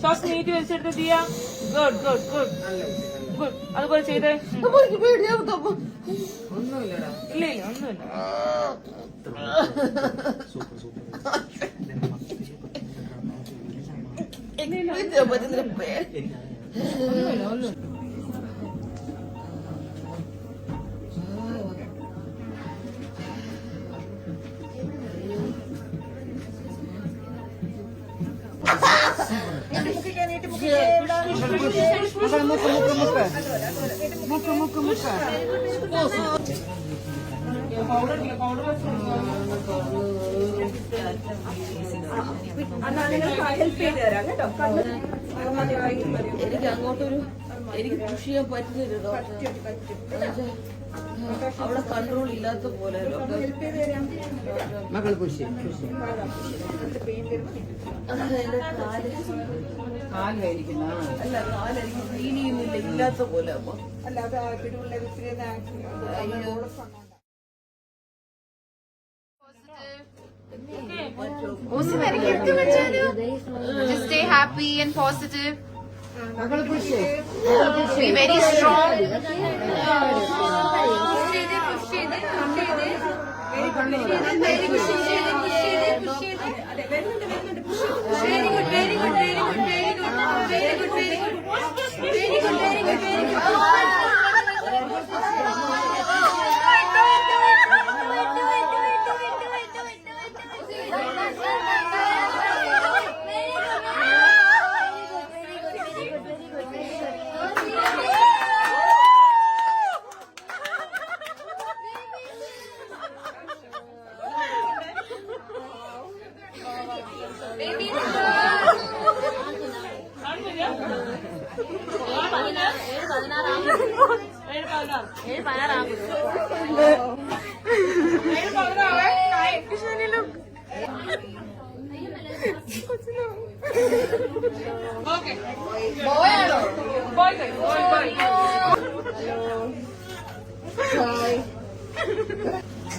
ശ്വാസം നീട്ടി വെച്ചെടുത്ത് Diya. Good good good good. അതുപോലെ ചെയ്തേ. ഒന്നുമില്ലടാ. ഇല്ല ഇല്ല ഒന്നുമില്ല. എനിക്ക് അങ്ങോട്ടൊരു എനിക്ക് പുഷ് ചെയ്യാൻ പറ്റുന്നില്ല. അവിടെ കൺട്രോൾ ഇല്ലാത്ത പോലെ മകൾ പുഷ് കാലായിരിക്കുന്ന അല്ല കാലെനിക്ക് ഫീൽ ചെയ്യുന്നില്ല ഇല്ലാത്ത പോലെ. അപ്പൊ അല്ലാതെ Just stay happy and positive. Be very strong. Okay.